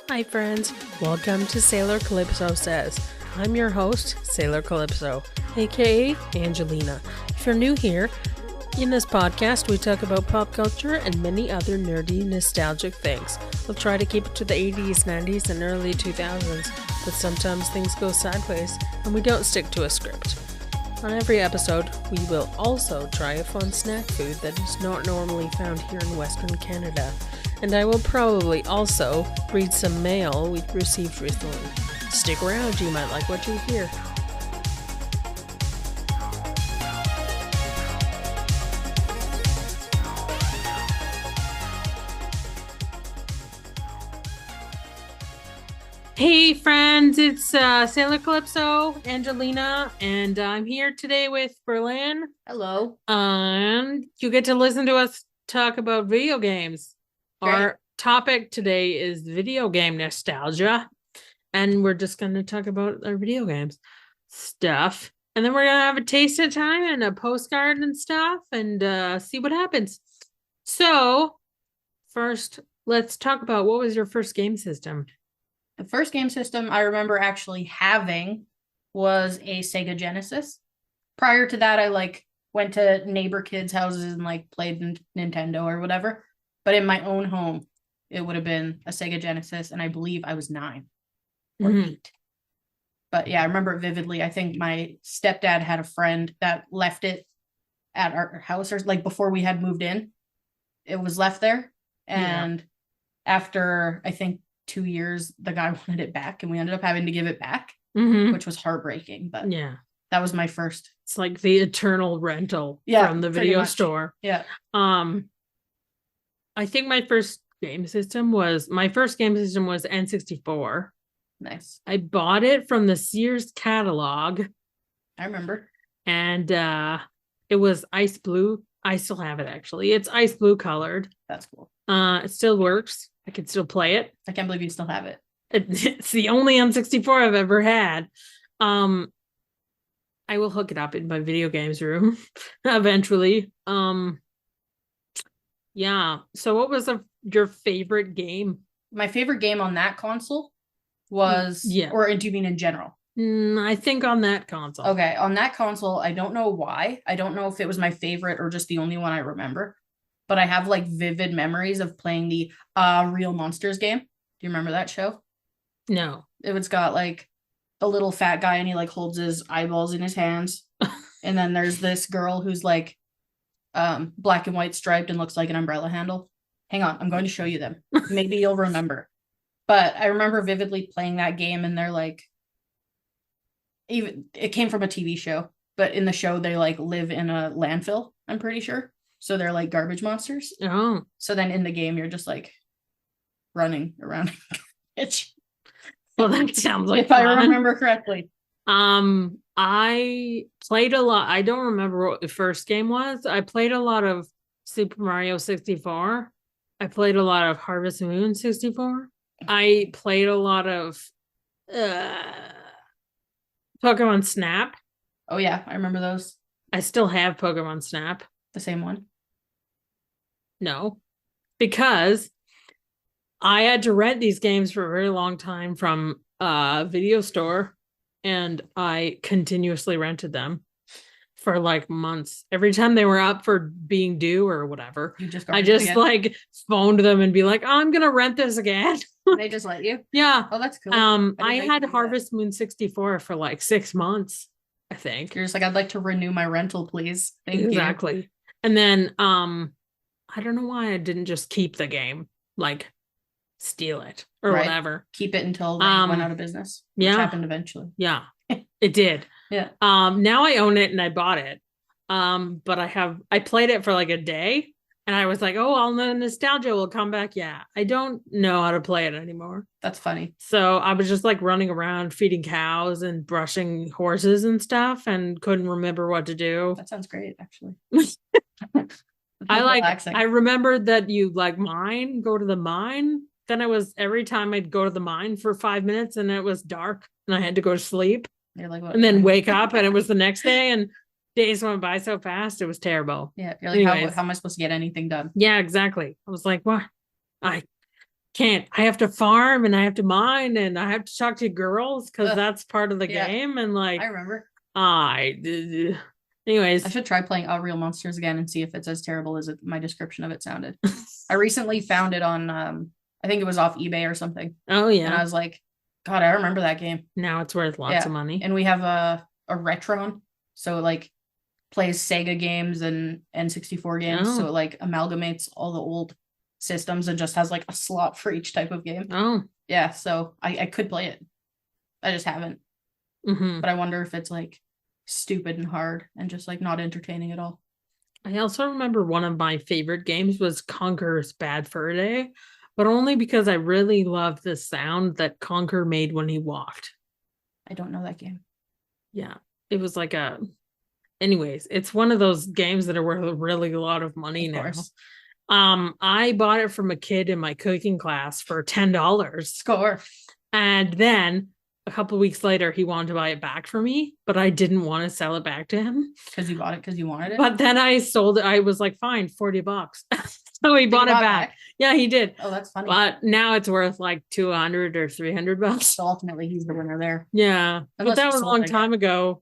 Hi friends, welcome to Sailor Calypso Says. I'm your host, Sailor Calypso, aka Angelina. If you're new here, in this podcast we talk about pop culture and many other nerdy, nostalgic things. We'll try to keep it to the 80s, 90s, and early 2000s, but sometimes things go sideways and we don't stick to a script. On every episode, we will also try a fun snack food that is not normally found here in Western Canada. And I will probably also read some mail we've received recently. Stick around, you might like what you hear. Hey friends, it's Sailor Calypso, Angelina, and I'm here today with Berlynn. Hello. And you get to listen to us talk about video games. Great. Our topic today is video game nostalgia, and we're just going to talk about our video games stuff. And then we're going to have a taste of time and a postcard and stuff and see what happens. So, first, let's talk about what was your first game system? The first game system I remember actually having was a Sega Genesis. Prior to that, I went to neighbor kids' houses and played Nintendo or whatever. But in my own home, it would have been a Sega Genesis, and I believe I was 9 or 8. But yeah, I remember it vividly. I think my stepdad had a friend that left it at our house, or before we had moved in. It was left there, and after I think 2 years, the guy wanted it back, and we ended up having to give it back, which was heartbreaking. But yeah, that was my first. It's like the eternal rental from the video store. Yeah. I think my first game system was N64. Nice. I bought it from the Sears catalog. I remember. And it was ice blue. I still have it, actually. It's ice blue colored. That's cool. It still works. I can still play it. I can't believe you still have it. It's the only N64 I've ever had. I will hook it up in my video games room eventually. Yeah. So what was your favorite game? My favorite game on that console was, or do you mean in general? I think on that console. Okay. On that console, I don't know why. I don't know if it was my favorite or just the only one I remember. But I have vivid memories of playing the Real Monsters game. Do you remember that show? No. It was got a little fat guy and he holds his eyeballs in his hands. And then there's this girl who's black and white striped and looks like an umbrella handle. Hang on, I'm going to show you them. Maybe you'll remember. But I remember vividly playing that game, and they're even it came from a TV show, but in the show they live in a landfill, I'm pretty sure. So they're garbage monsters. Oh. So then in the game, you're just running around. Well, that sounds like if fun. I remember correctly. I played a lot. I don't remember what the first game was. I played a lot of Super Mario 64. I played a lot of Harvest Moon 64. I played a lot of Pokemon Snap. Oh yeah, I remember those. I still have Pokemon Snap. The same one? No, because I had to rent these games for a very long time from a video store, and I continuously rented them for months. Every time they were up for being due or whatever, I just phoned them and be like, oh, I'm gonna rent this again. They just let you? Yeah. Oh, that's cool. I had Harvest Moon 64 for 6 months, I think. You're just I'd like to renew my rental, please. Thank you. Exactly. And then I don't know why I didn't just keep the game, steal it or whatever. Keep it until they went out of business. Which happened eventually. Yeah, it did. Yeah. Now I own it and I bought it. But I played it for a day, and I was like, oh, all the nostalgia will come back. Yeah. I don't know how to play it anymore. That's funny. So I was just running around feeding cows and brushing horses and stuff, and couldn't remember what to do. That sounds great, actually. I remembered that you go to the mine. Then every time I'd go to the mine for 5 minutes and it was dark and I had to go to sleep. You're what? And then wake up and it was the next day, and days went by so fast. It was terrible. Yeah. You're how am I supposed to get anything done? Yeah, exactly. I was like, what? can't. I have to farm and I have to mine and I have to talk to girls because Ugh, that's part of the yeah. game. And like, I remember. Anyways, I should try playing Real Monsters again and see if it's as terrible as my description of it sounded. I recently found it on, I think it was off eBay or something. oh And yeah, I was like, God, I remember that game. now it's worth lots of money. And we have a Retron. So it like plays Sega games and N64 games. Oh. So it like amalgamates all the old systems and just has like a slot for each type of game. Oh, Yeah, so I could play it. I just haven't. But I wonder if it's like stupid and hard and just like not entertaining at all. I also remember one of my favorite games was Conker's Bad Fur Day, but only because I really loved the sound that Conker made when he walked. I don't know that game. Yeah, it was like a. Anyways, it's one of those games that are worth really a lot of money now. I bought it from a kid in my cooking class for $10. Score. And then a couple of weeks later, he wanted to buy it back for me, but I didn't want to sell it back to him. Because you bought it because you wanted it? But then I sold it. I was like, fine, $40. So he bought it back. Yeah, he did. Oh, that's funny. But now it's worth like $200 or $300. So ultimately, he's the winner there. Yeah. Unless but that you was a sold long it. time ago.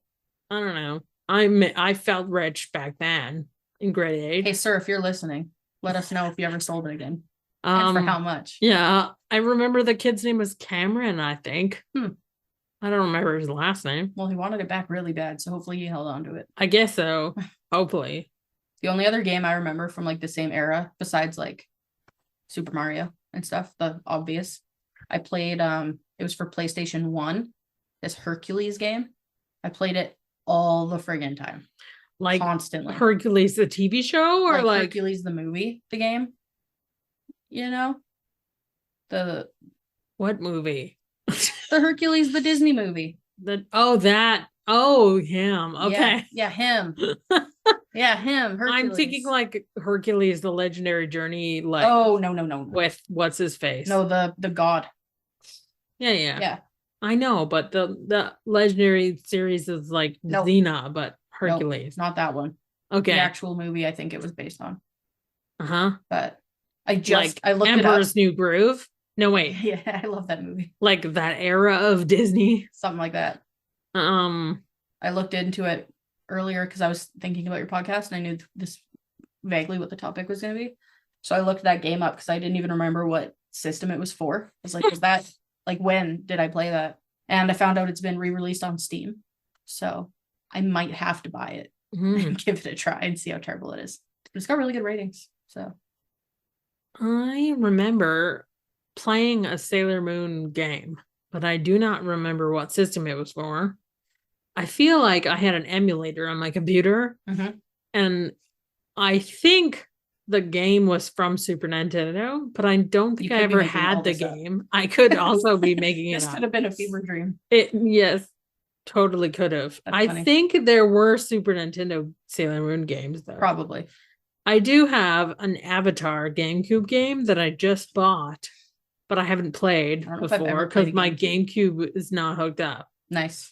I don't know. I felt rich back then in grade 8. Hey, sir, if you're listening, let us know if you ever sold it again. And for how much. Yeah. I remember the kid's name was Cameron, I think. I don't remember his last name. Well, he wanted it back really bad, so hopefully he held on to it. I guess so. Hopefully. The only other game I remember from like the same era, besides like Super Mario and stuff, the obvious, I played it was for PlayStation 1, this Hercules game. I played it all the friggin' time. Like constantly. Hercules the TV show or like Hercules the movie, the game? You know? The what movie? The Hercules the Disney movie. Him. Okay. Yeah, him. Yeah, him. Hercules. I'm thinking like Hercules the Legendary Journey, like oh no. with what's his face? No, the god. Yeah. I know, but the Legendary series is like Xena, but Hercules. Not that one. Okay. The actual movie I think it was based on. But I looked Emperor's it up. New Groove. No, wait. Yeah, I love that movie. Like that era of Disney. Something like that. I looked into it earlier because I was thinking about your podcast and I knew this vaguely what the topic was going to be. So I looked that game up because I didn't even remember what system it was for. I was like, was that like when did I play that? And I found out it's been re-released on Steam. So I might have to buy it and give it a try and see how terrible it is. But it's got really good ratings. So I remember playing a Sailor Moon game, but I do not remember what system it was for. I feel like I had an emulator on my computer, and I think the game was from Super Nintendo, but I don't think I ever had the game. I could also be making it up. This could have been a fever dream. Yes, totally could have. I think there were Super Nintendo Sailor Moon games, though. Probably. I do have an Avatar GameCube game that I just bought, but I haven't played before because my GameCube is not hooked up. Nice.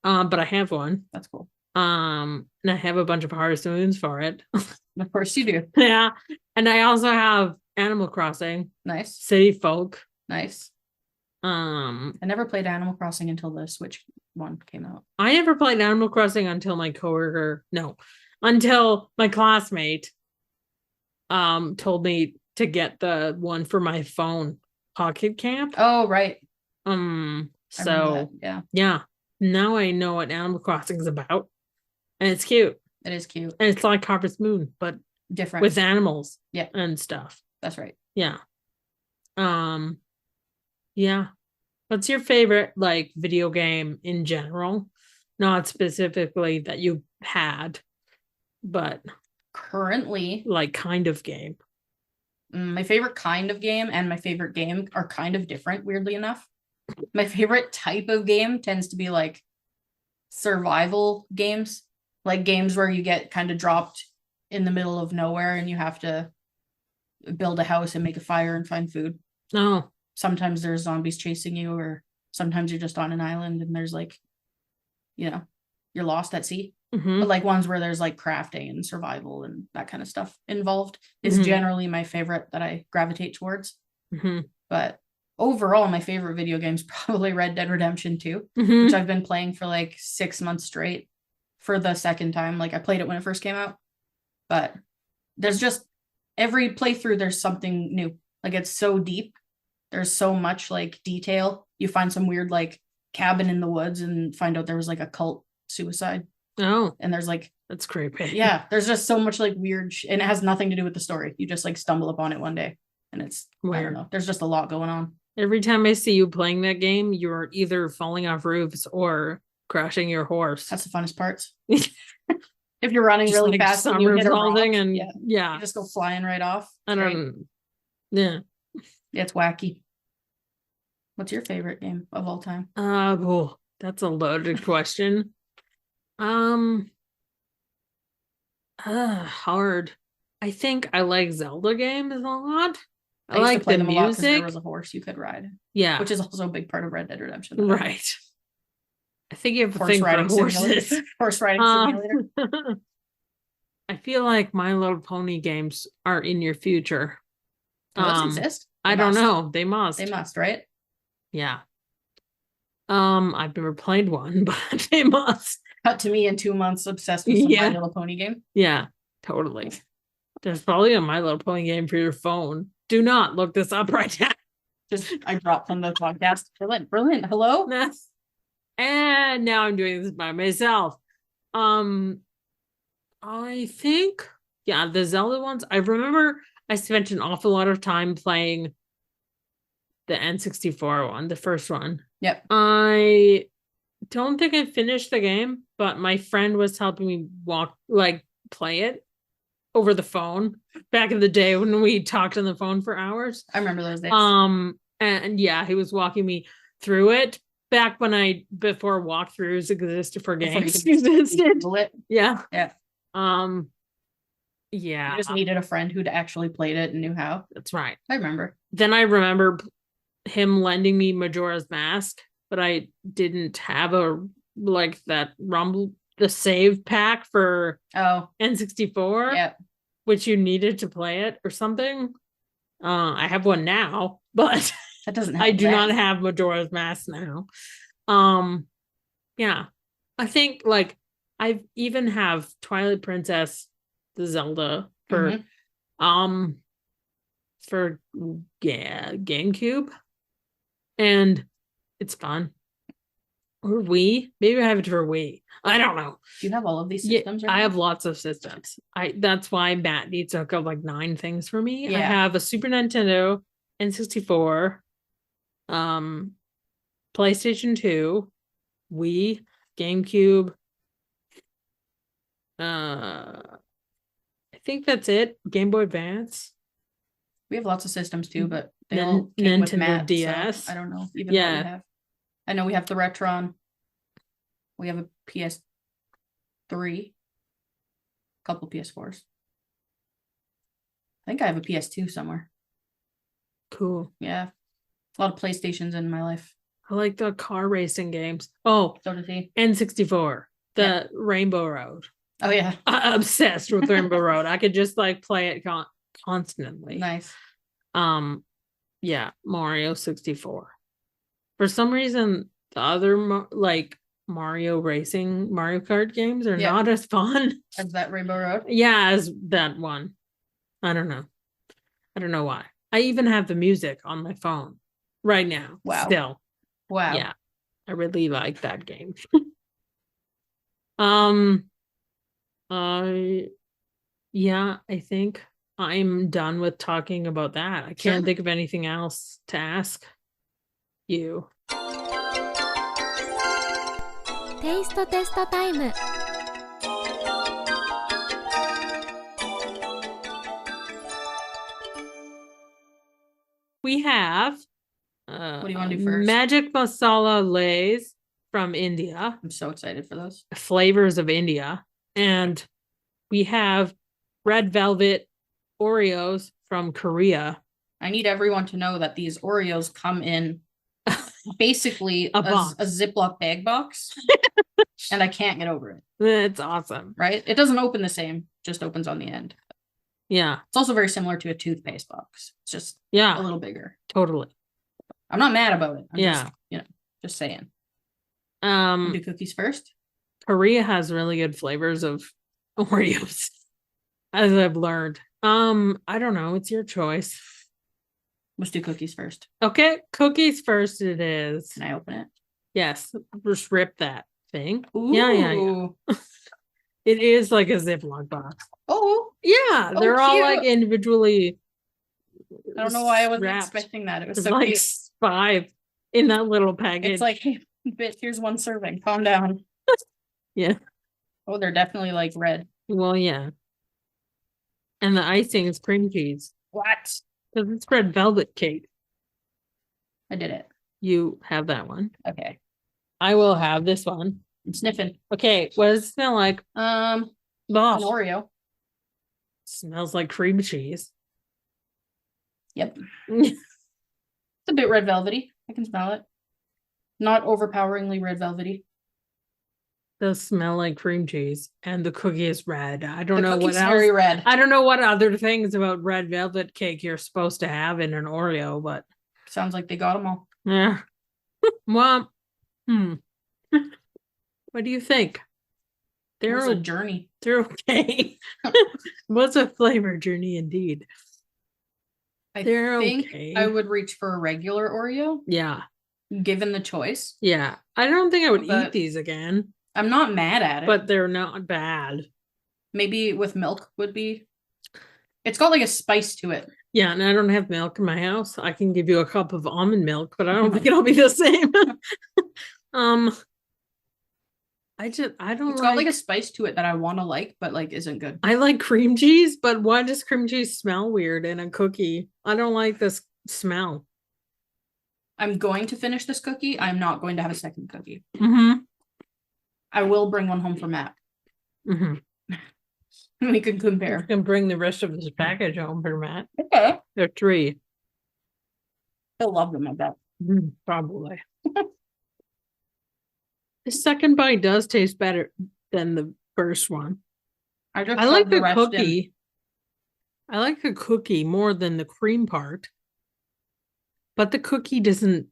But I have one. That's cool. And I have a bunch of Hearthstones for it. Of course you do. Yeah. And I also have Animal Crossing. Nice. City Folk. Nice. I never played Animal Crossing until the Switch one came out. I never played Animal Crossing until until my classmate told me to get the one for my phone, Pocket Camp. Oh, right. So yeah. Now I know what Animal Crossing is about. And it's cute. It is cute. And it's like Harvest Moon, but different with animals. Yeah. And stuff. That's right. Yeah. Yeah. What's your favorite like video game in general? Not specifically that you had, but currently like kind of game. My favorite kind of game and my favorite game are kind of different, weirdly enough. My favorite type of game tends to be like survival games, like games where you get kind of dropped in the middle of nowhere and you have to build a house and make a fire and find food. Oh. Sometimes there's zombies chasing you, or sometimes you're just on an island and there's like, you're lost at sea. But like ones where there's like crafting and survival and that kind of stuff involved is generally my favorite that I gravitate towards. But overall, my favorite video game is probably Red Dead Redemption 2, Mhm. which I've been playing for like 6 months straight for the second time. Like I played it when it first came out, but there's just every playthrough, there's something new. Like it's so deep. There's so much like detail. You find some weird like cabin in the woods and find out there was like a cult suicide. Oh, And there's like, that's creepy. yeah, there's just so much like weird and it has nothing to do with the story. You just like stumble upon it one day and it's I don't Weird. know. There's just a lot going on. Every time I see you playing that game, you're either falling off roofs or crashing your horse. That's the funnest parts. If you're running Just, really like, fast and you hit a rock, somersaulting and you just go flying right off. I It's great. don't. Yeah. It's wacky. What's your favorite game of all time? Well, that's a loaded question. Hard. I think I like Zelda games a lot. I used like to play the them a lot because there music. was a horse you could ride, Yeah. which is also a big part of Red Dead Redemption. that I like. Right. I think you have to Horse think for riding horses. simulator. Horse riding simulator. I feel like My Little Pony games are in your future. Do those exist? I don't know. They must. They must, right? Yeah. I've never played one, but they must. Cut to me in 2 months, obsessed with some My Little Pony game. Yeah, totally. There's probably a My Little Pony game for your phone. Do not look this up right now. Just I dropped from the podcast. Berlynn, hello? And now I'm doing this by myself. I think, yeah, the Zelda ones. I remember I spent an awful lot of time playing the N64 one, the first one. Yep. I don't think I finished the game, but my friend was helping me play it over the phone back in the day when we talked on the phone for hours. I remember those days. And yeah, he was walking me through it back when before walkthroughs existed for games. Yeah. Yeah. Yeah. You just needed a friend who'd actually played it and knew how. That's right. I remember. Then I remember him lending me Majora's Mask, but I didn't have the save pack for N64. Yeah. Which you needed to play it or something. I have one now, but that doesn't I do not have Majora's Mask now. Yeah. I think I even have Twilight Princess, the Zelda for GameCube. And it's fun. Or Wii. Maybe I have it for Wii. I don't know. Do you have all of these systems? I have lots of systems. That's why Matt needs to hook up 9 things for me. Yeah. I have a Super Nintendo, N64, PlayStation 2, Wii, GameCube. I think that's it. Game Boy Advance. We have lots of systems too, but they all came with Matt, DS. So I don't know even what we have. I know we have the Retron. We have a PS3, a couple PS4s. I think I have a PS2 somewhere. Cool. Yeah. A lot of PlayStations in my life. I like the car racing games. Oh, so does he. N64, the Rainbow Road. Oh, yeah. I'm obsessed with Rainbow Road. I could just play it constantly. Nice. Yeah, Mario 64. For some reason, the other Mario Kart games are not as fun as that Rainbow Road. Yeah, as that one. I don't know why. I even have the music on my phone right now. Wow. Still. Wow. Yeah, I really like that game. I think I'm done with talking about that. I can't think of anything else to ask you. Taste test time. We have what do you want to do first? Magic Masala Lays from India. I'm so excited for those. Flavors of India. And we have Red Velvet Oreos from Korea. I need everyone to know that these Oreos come in basically a Ziploc bag box. And I can't get over it. It's awesome. Right? It doesn't open the same, just opens on the end. Yeah. It's also very similar to a toothpaste box. It's just a Yeah. little bigger. Totally. I'm not mad about it. I'm Yeah. just, just saying. Do cookies first. Korea has really good flavors of Oreos, as I've learned. I don't know. It's your choice. Let's do cookies first. Okay, cookies first it is. Can I open it? Yes. Just rip that thing. Ooh. Yeah. It is like a Ziploc box. Oh. Yeah, they're all like individually. I don't know why I wasn't wrapped. expecting that. It was There's so like cute. 5 in that little package. It's like, hey, bitch, here's one serving. Calm down. Yeah. Oh, they're definitely like red. Well, yeah. And the icing is cream cheese. What? Because it's red velvet cake. I did it. You have that one. Okay. I will have this one. I'm sniffing. Okay, what does it smell like? An Oh, Oreo. smells like cream cheese. Yep. It's a bit red velvety. I can smell it. Not overpoweringly red velvety. Does smell like cream cheese, and the cookie is red. I don't The know what cookie's else. very red. I don't know what other things about red velvet cake you're supposed to have in an Oreo, but Sounds like they got them all. yeah. Well, what do you think? It was a journey. They're okay. What's a flavor journey indeed? They're think okay. I would reach for a regular Oreo, Yeah. given the choice. Yeah. I don't think I would eat But- these again, I'm not mad at it. but they're not bad. Maybe with milk would be. It's got like a spice to it. Yeah, and I don't have milk in my house. I can give you a cup of almond milk, but I don't think it'll be the same. I don't It's got like a spice to it that I want to like, but like isn't good. I like cream cheese, but why does cream cheese smell weird in a cookie? I don't like this smell. I'm going to finish this cookie. I'm not going to have a second cookie. Mm-hmm. I will bring one home for Matt. Mm-hmm. We can You compare. can bring the rest of this package home for Matt. Okay. They're 3. He'll love them, I bet. Probably. The second bite does taste better than the first one. I I like the rest in. cookie. I like the cookie more than the cream part. But the cookie doesn't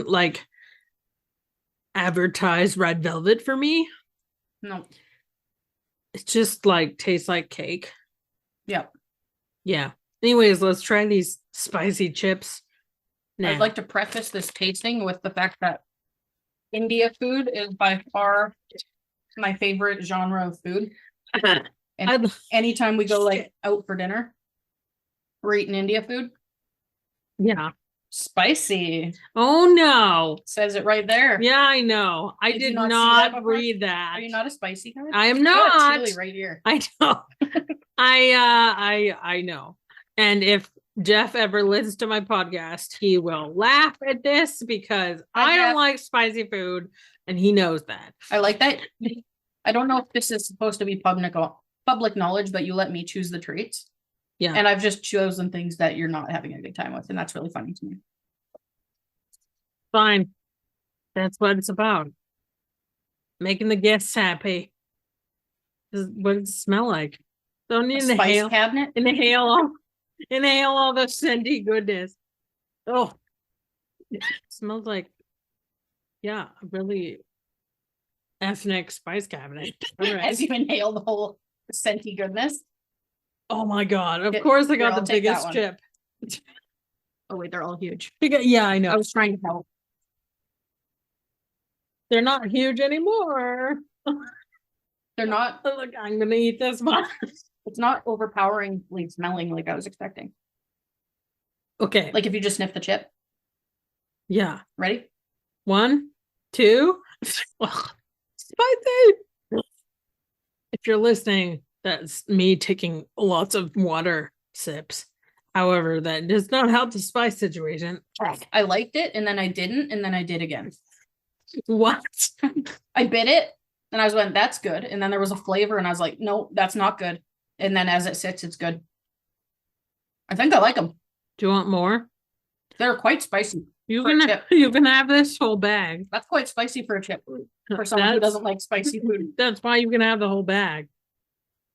like advertise red velvet for me. No. It just like tastes like cake. Yep. Yeah. Anyways, let's try these spicy chips. Now. I'd like to preface this tasting with the fact that India food is by far my favorite genre of food. And anytime we go like out for dinner, we're eating India food. Yeah. Spicy. Oh no. Says it right there. Yeah, I know. I Did you did not see that not before? read that. Are you not a spicy guy? I am I got not. chili right here. I know. I know. And if Jeff ever listens to my podcast, he will laugh at this because Hi, I don't Jeff. like spicy food, and he knows that. I like that. I don't know if this is supposed to be public knowledge, but you let me choose the treats. Yeah. And I've just chosen things that you're not having a good time with, and that's really funny to me. Fine. That's what it's about. Making the guests happy. This is what it smell like. Don't A you spice inhale, cabinet. inhale all the scenty goodness. Oh, it smells like, yeah, a really ethnic spice cabinet. All right. As you inhale the whole scenty goodness. Oh my God. Of Here- course I here, got I'll the take that biggest one. chip. Oh wait, they're all huge. Yeah, I I know. was trying to help. They're not huge anymore. They're not. Look, I'm gonna eat this one. It's not overpoweringly smelling like I was expecting. Okay. Like if you just sniff the chip. Yeah. Ready? 1, 2. Ugh, spicy. If you're listening, that's me taking lots of water sips. However, that does not help the spice situation. I liked it, and then I didn't, and then I did again. What? I bit it, and I was like, "That's good." And then there was a flavor, and I was like, "No, that's not good." And then as it sits, it's good. I think I like them. Do you want more? They're quite spicy. You For a can chip. you can have this whole bag. That's quite spicy for a chip. For someone who That's- doesn't like spicy food. That's why you can have the whole bag.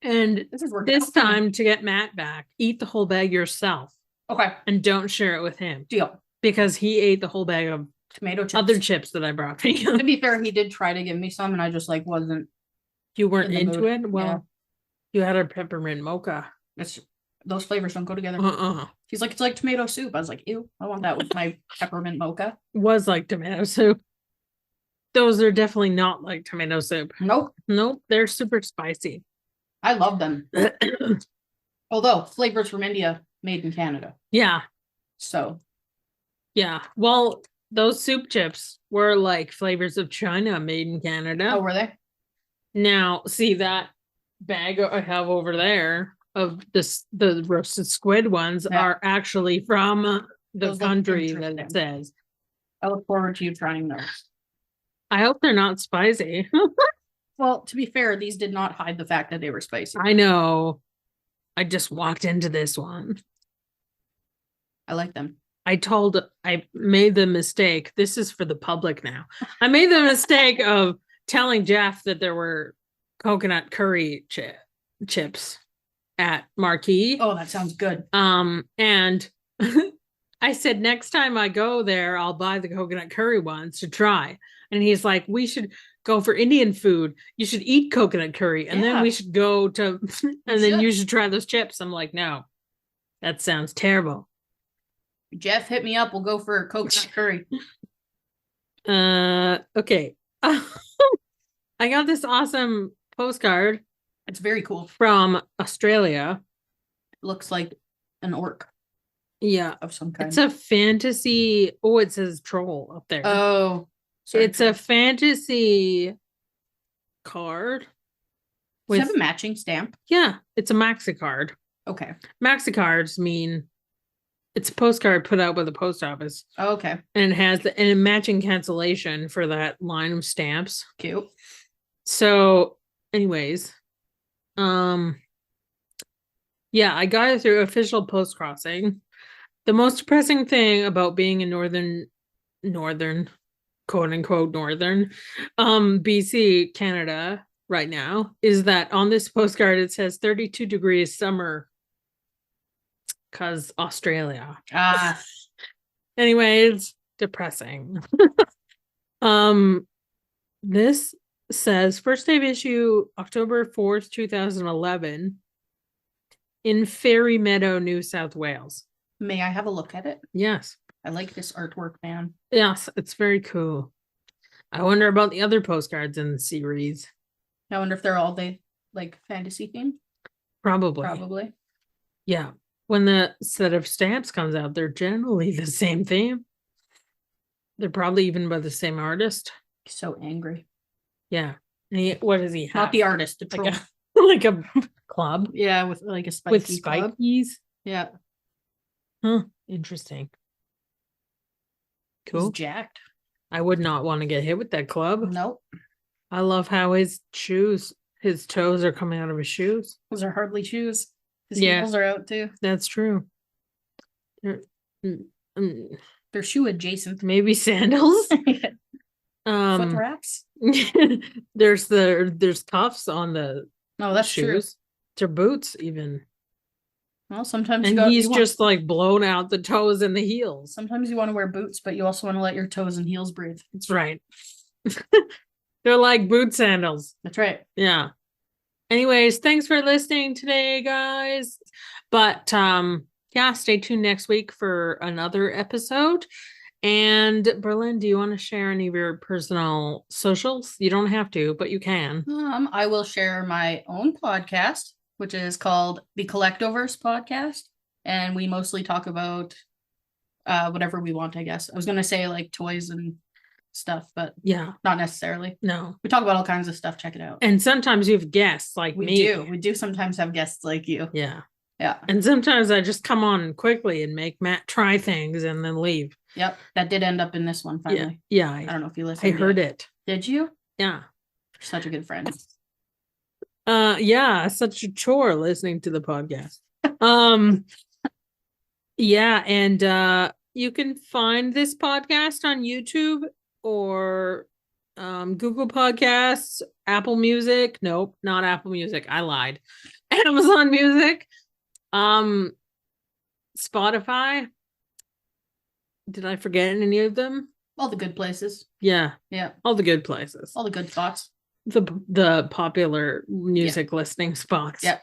And This is working this out for me. time, to get Matt back, eat the whole bag yourself Okay, and don't share it with him deal. because he ate the whole bag of Tomato chips. other chips that I brought for To you. be fair, he did try to give me some, and I just like wasn't. You weren't in the into mood. it? Well, Yeah. you had a peppermint mocha. It's those flavors don't go together. Uh-uh. He's like, it's like tomato soup. I was like, ew, I want that with my peppermint mocha. Was like tomato soup. Those are definitely not like tomato soup. Nope, Nope, they're super spicy. I love them. Although flavors from India, made in Canada. Yeah, So yeah. Well, those soup chips were like flavors of China made in Canada. how were they? Now, see that bag I have over there of the roasted squid ones Yeah. are actually from the Those look country that it interesting. says. I look forward to you trying those. I hope they're not spicy. Well, to be fair, these did not hide the fact that they were spicy. I know. I just walked into this one. I like them. I made the mistake. This is for the public now. I made the mistake of telling Jeff that there were coconut curry chips at Marquee. Oh, that sounds good. And I said, next time I go there, I'll buy the coconut curry ones to try. And he's like, we should go for Indian food. You should eat coconut curry. And then Yeah. we should go to, and then should. you should try those chips. I'm like, no, that sounds terrible. Jeff, hit me up. We'll go for a coconut curry. Okay. I got this awesome postcard It's very cool. from Australia. It looks like an orc Yeah. of some kind. It's a fantasy. Oh, it says troll up there. Oh, sorry. It's a fantasy card. Does it have a matching stamp? Yeah, it's a maxi card. Okay. Maxi cards mean it's a postcard put out by the post office, Oh, okay. and it has a matching cancellation for that line of stamps. Cute. So, anyways, yeah, I got it through official Postcrossing. The most depressing thing about being in northern, quote unquote northern, BC, Canada right now is that on this postcard it says 32 degrees summer because Australia. Anyways, depressing. This says first day of issue October 4th, 2011 in Fairy Meadow, New South Wales. May I have a look at it? Yes. I like this artwork, man. Yes, it's very cool. I wonder about the other postcards in the series. I wonder if they're all like fantasy themed. Probably. Probably. Yeah. When the set of stamps comes out, they're generally the same theme. They're probably even by the same artist. So angry. Yeah. And what does he have? Not the artist, the troll. Like a club Yeah, with like a spiky with club. spikies. Yeah. Huh. Interesting. He's Cool. jacked. I would not want to get hit with that club. Nope. I love how his toes are coming out of his shoes. Those are hardly shoes. His Yeah. heels are out too. That's true. They're shoe adjacent. Maybe sandals. Foot Um, wraps. there's cuffs on the No, that's true. shoes. They're boots even. Well, sometimes And you he's just like blown out the toes and the heels. sometimes you want to wear boots, but you also want to let your toes and heels breathe. That's right. They're like boot sandals. That's right. Yeah. Anyways, thanks for listening today, guys. But yeah, stay tuned next week for another episode. And Berlynn, do you want to share any of your personal socials? You don't have to, but you can. I will share my own podcast, which is called the Collectivers Podcast, and we mostly talk about whatever we want, I guess. I was gonna say like toys and stuff, but Yeah. not necessarily. No. We talk about all kinds of stuff. Check it out. And sometimes you have guests like We me. do. We do sometimes have guests like you. Yeah. Yeah. And sometimes I just come on quickly and make Matt try things and then leave. Yep. That did end up in this one finally. Yeah. I don't know if you I listened. heard yet. it. Did you? Yeah. You're such a good friend. Yeah, such a chore listening to the podcast. Yeah, and you can find this podcast on YouTube or Google Podcasts, Apple Music. Nope, not Apple Music. I lied. Amazon Music, Spotify. Did I forget any of them? All the good places. Yeah. Yeah. All the good places. All the good spots. The popular music listening spots. Yeah.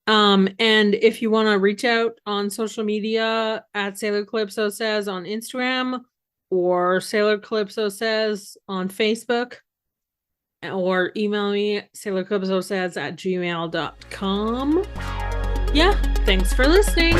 And if you want to reach out on social media at Sailor Calypso Says on Instagram or Sailor Calypso Says on Facebook, or email me sailorcalypsosays@gmail.com. Yeah, thanks for listening.